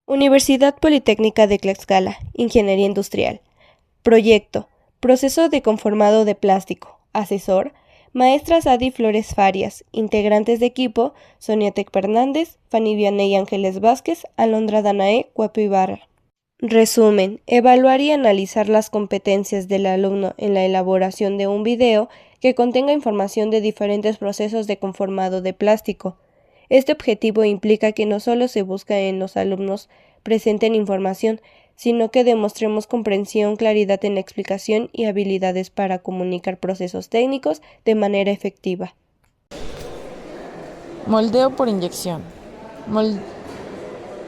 Universidad Politécnica de Tlaxcala, Ingeniería Industrial. Proyecto: Proceso de conformado de plástico. Asesor: Maestras Adi Flores Farias. Integrantes de equipo: Sonia Tec Fernández, Fanny Vianey Ángeles Vázquez, Alondra Danae Cuepo Ibarra. Resumen: evaluar y analizar las competencias del alumno en la elaboración de un video que contenga información de diferentes procesos de conformado de plástico. Este objetivo implica que no solo se busca en los alumnos presenten información, sino que demostremos comprensión, claridad en la explicación y habilidades para comunicar procesos técnicos de manera efectiva. Moldeo por inyección.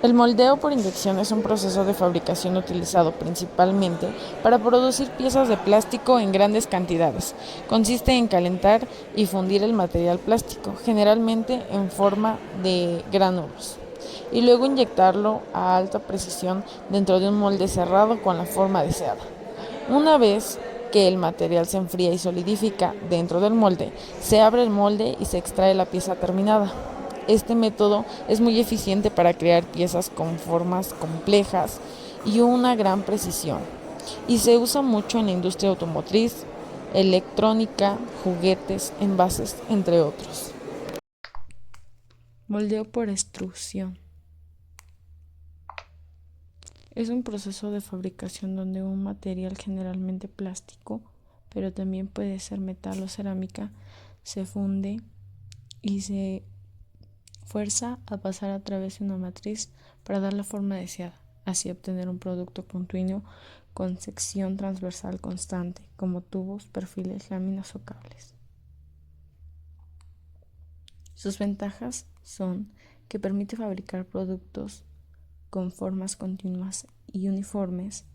El moldeo por inyección es un proceso de fabricación utilizado principalmente para producir piezas de plástico en grandes cantidades. Consiste en calentar y fundir el material plástico, generalmente en forma de gránulos, y luego inyectarlo a alta precisión dentro de un molde cerrado con la forma deseada. Una vez que el material se enfría y solidifica dentro del molde, se abre el molde y se extrae la pieza terminada. Este método es muy eficiente para crear piezas con formas complejas y una gran precisión, y se usa mucho en la industria automotriz, electrónica, juguetes, envases, entre otros. Moldeo por extrusión. Es un proceso de fabricación donde un material, generalmente plástico, pero también puede ser metal o cerámica, se funde y se fuerza a pasar a través de una matriz para dar la forma deseada, así obtener un producto continuo con sección transversal constante, como tubos, perfiles, láminas o cables. Sus ventajas son que permite fabricar productos con formas continuas y uniformes,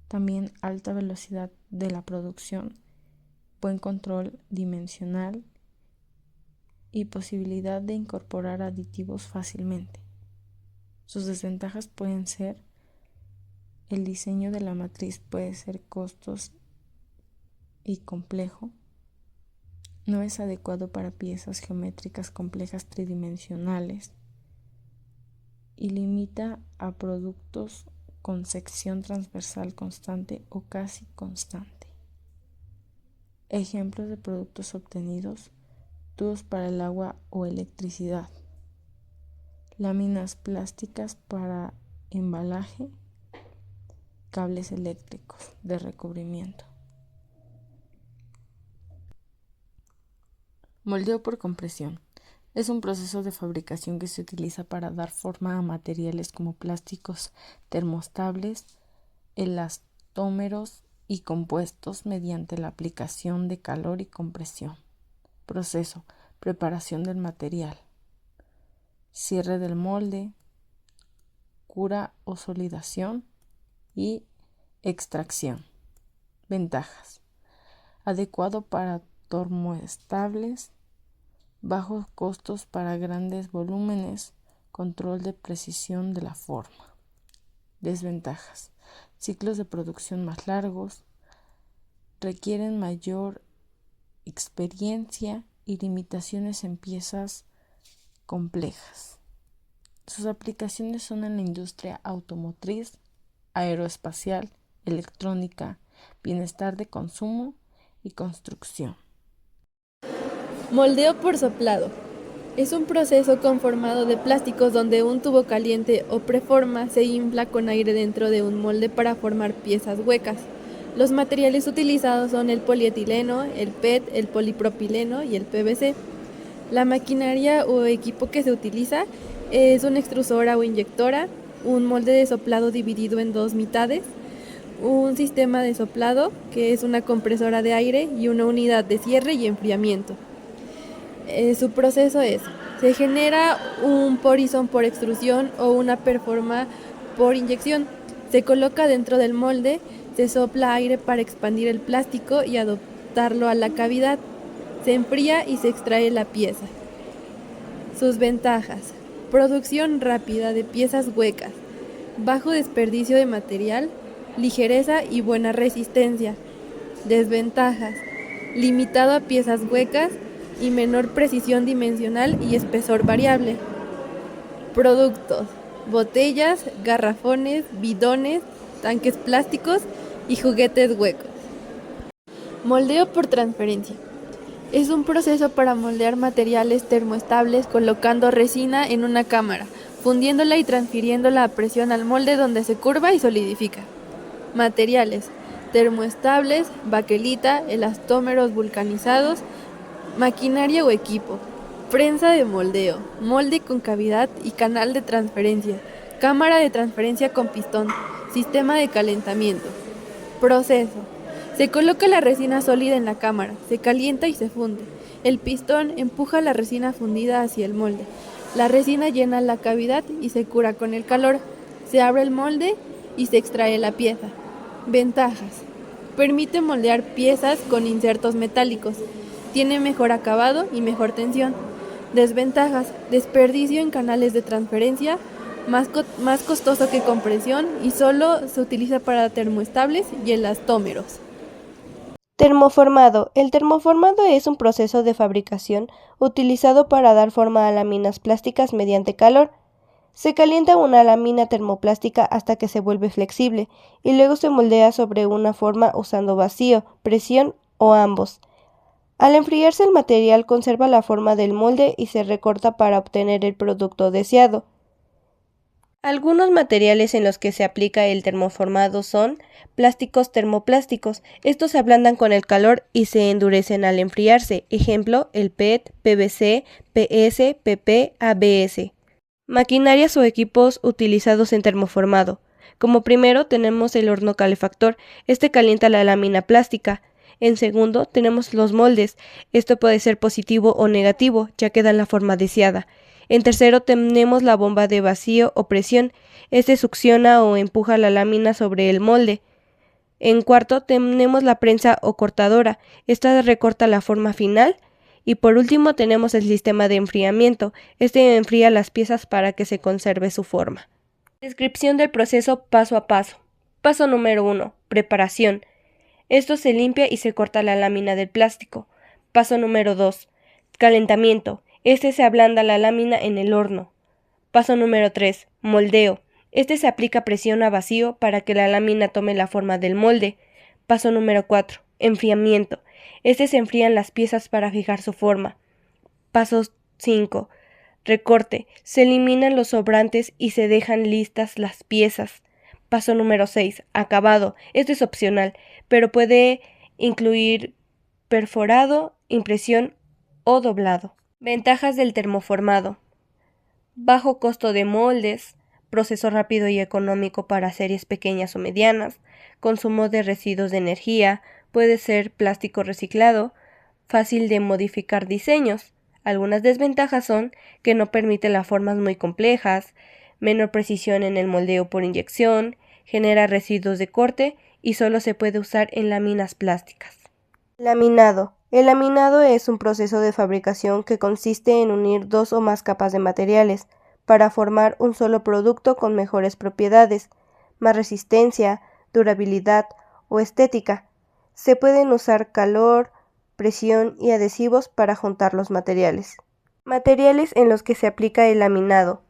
también alta velocidad de la producción, buen control dimensional y posibilidad de incorporar aditivos fácilmente. Sus desventajas pueden ser: el diseño de la matriz puede ser costoso y complejo, no es adecuado para piezas geométricas complejas tridimensionales y limita a productos con sección transversal constante o casi constante. Ejemplos de productos obtenidos: tubos para el agua o electricidad, láminas plásticas para embalaje, cables eléctricos de recubrimiento. Moldeo por compresión. Es un proceso de fabricación que se utiliza para dar forma a materiales como plásticos termoestables, elastómeros y compuestos mediante la aplicación de calor y compresión. Proceso: preparación del material, cierre del molde, cura o solidación y extracción. Ventajas: adecuado para termoestables, bajos costos para grandes volúmenes, control de precisión de la forma. Desventajas: ciclos de producción más largos, requieren mayor experiencia y limitaciones en piezas complejas. Sus aplicaciones son en la industria automotriz, aeroespacial, electrónica, bienestar de consumo y construcción. Moldeo por soplado. Es un proceso conformado de plásticos donde un tubo caliente o preforma se infla con aire dentro de un molde para formar piezas huecas. Los materiales utilizados son el polietileno, el PET, el polipropileno y el PVC. La maquinaria o equipo que se utiliza es una extrusora o inyectora, un molde de soplado dividido en dos mitades, un sistema de soplado que es una compresora de aire y una unidad de cierre y enfriamiento. Su proceso se genera un porizón por extrusión o una performa por inyección. Se coloca dentro del molde, se sopla aire para expandir el plástico y adaptarlo a la cavidad. Se enfría y se extrae la pieza. Sus ventajas: producción rápida de piezas huecas, bajo desperdicio de material, ligereza y buena resistencia. Desventajas: limitado a piezas huecas y menor precisión dimensional y espesor variable. Productos: botellas, garrafones, bidones, tanques plásticos y juguetes huecos. Moldeo por transferencia. Es un proceso para moldear materiales termoestables colocando resina en una cámara, fundiéndola y transfiriéndola a presión al molde donde se curva y solidifica. Materiales: termoestables, baquelita, elastómeros vulcanizados, maquinaria o equipo, prensa de moldeo, molde con cavidad y canal de transferencia, cámara de transferencia con pistón, sistema de calentamiento. Proceso: se coloca la resina sólida en la cámara, se calienta y se funde. El pistón empuja la resina fundida hacia el molde. La resina llena la cavidad y se cura con el calor. Se abre el molde y se extrae la pieza. Ventajas: permite moldear piezas con insertos metálicos. Tiene mejor acabado y mejor tensión. Desventajas: desperdicio en canales de transferencia, más costoso que compresión y solo se utiliza para termoestables y elastómeros. Termoformado. El termoformado es un proceso de fabricación utilizado para dar forma a láminas plásticas mediante calor. Se calienta una lámina termoplástica hasta que se vuelve flexible y luego se moldea sobre una forma usando vacío, presión o ambos. Al enfriarse el material conserva la forma del molde y se recorta para obtener el producto deseado. Algunos materiales en los que se aplica el termoformado son plásticos termoplásticos. Estos se ablandan con el calor y se endurecen al enfriarse. Ejemplo, el PET, PVC, PS, PP, ABS. Maquinarias o equipos utilizados en termoformado. Como primero tenemos el horno calefactor. Este calienta la lámina plástica. En segundo tenemos los moldes. Esto puede ser positivo o negativo, ya que dan la forma deseada. En tercero tenemos la bomba de vacío o presión. Este succiona o empuja la lámina sobre el molde. En cuarto tenemos la prensa o cortadora. Esta recorta la forma final. Y por último tenemos el sistema de enfriamiento. Este enfría las piezas para que se conserve su forma. Descripción del proceso paso a paso. Paso número 1. Preparación. Esto se limpia y se corta la lámina del plástico. Paso número 2. Calentamiento. Se ablanda la lámina en el horno. Paso número 3. Moldeo. Se aplica presión a vacío para que la lámina tome la forma del molde. Paso número 4. Enfriamiento. Se enfrían las piezas para fijar su forma. Paso 5. Recorte. Se eliminan los sobrantes y se dejan listas las piezas. Paso número 6. Acabado. Esto es opcional, pero puede incluir perforado, impresión o doblado. Ventajas del termoformado: bajo costo de moldes, proceso rápido y económico para series pequeñas o medianas, consumo de residuos de energía, puede ser plástico reciclado, fácil de modificar diseños. Algunas desventajas son que no permite las formas muy complejas, menor precisión en el moldeo por inyección, genera residuos de corte y solo se puede usar en láminas plásticas. Laminado. El laminado es un proceso de fabricación que consiste en unir dos o más capas de materiales para formar un solo producto con mejores propiedades, más resistencia, durabilidad o estética. Se pueden usar calor, presión y adhesivos para juntar los materiales. Materiales en los que se aplica el laminado.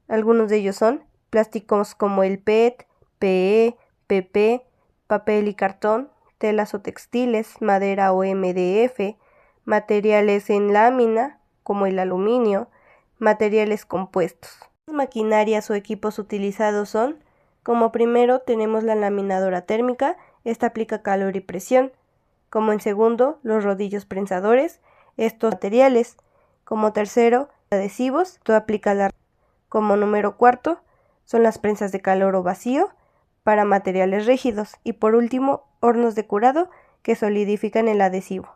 Algunos de ellos son plásticos como el PET, PE, PP, papel y cartón, telas o textiles, madera o MDF, materiales en lámina, como el aluminio, materiales compuestos. Las maquinarias o equipos utilizados son, como primero tenemos la laminadora térmica, esta aplica calor y presión. Como en segundo, los rodillos prensadores, estos materiales. Como tercero, adhesivos, esto aplica la. Como número cuarto, son las prensas de calor o vacío, para materiales rígidos, y por último, hornos de curado que solidifican el adhesivo.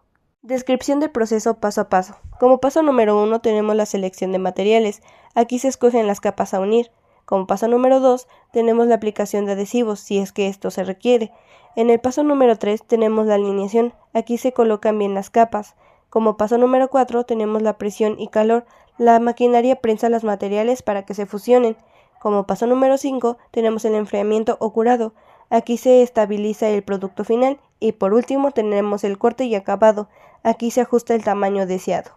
Descripción del proceso paso a paso. Como paso número 1 tenemos la selección de materiales. Aquí se escogen las capas a unir. Como paso número 2 tenemos la aplicación de adhesivos, si es que esto se requiere. En el paso número 3 tenemos la alineación. Aquí se colocan bien las capas. Como paso número 4 tenemos la presión y calor. La maquinaria prensa los materiales para que se fusionen. Como paso número 5 tenemos el enfriamiento o curado. Aquí se estabiliza el producto final y por último tenemos el corte y acabado. Aquí se ajusta el tamaño deseado.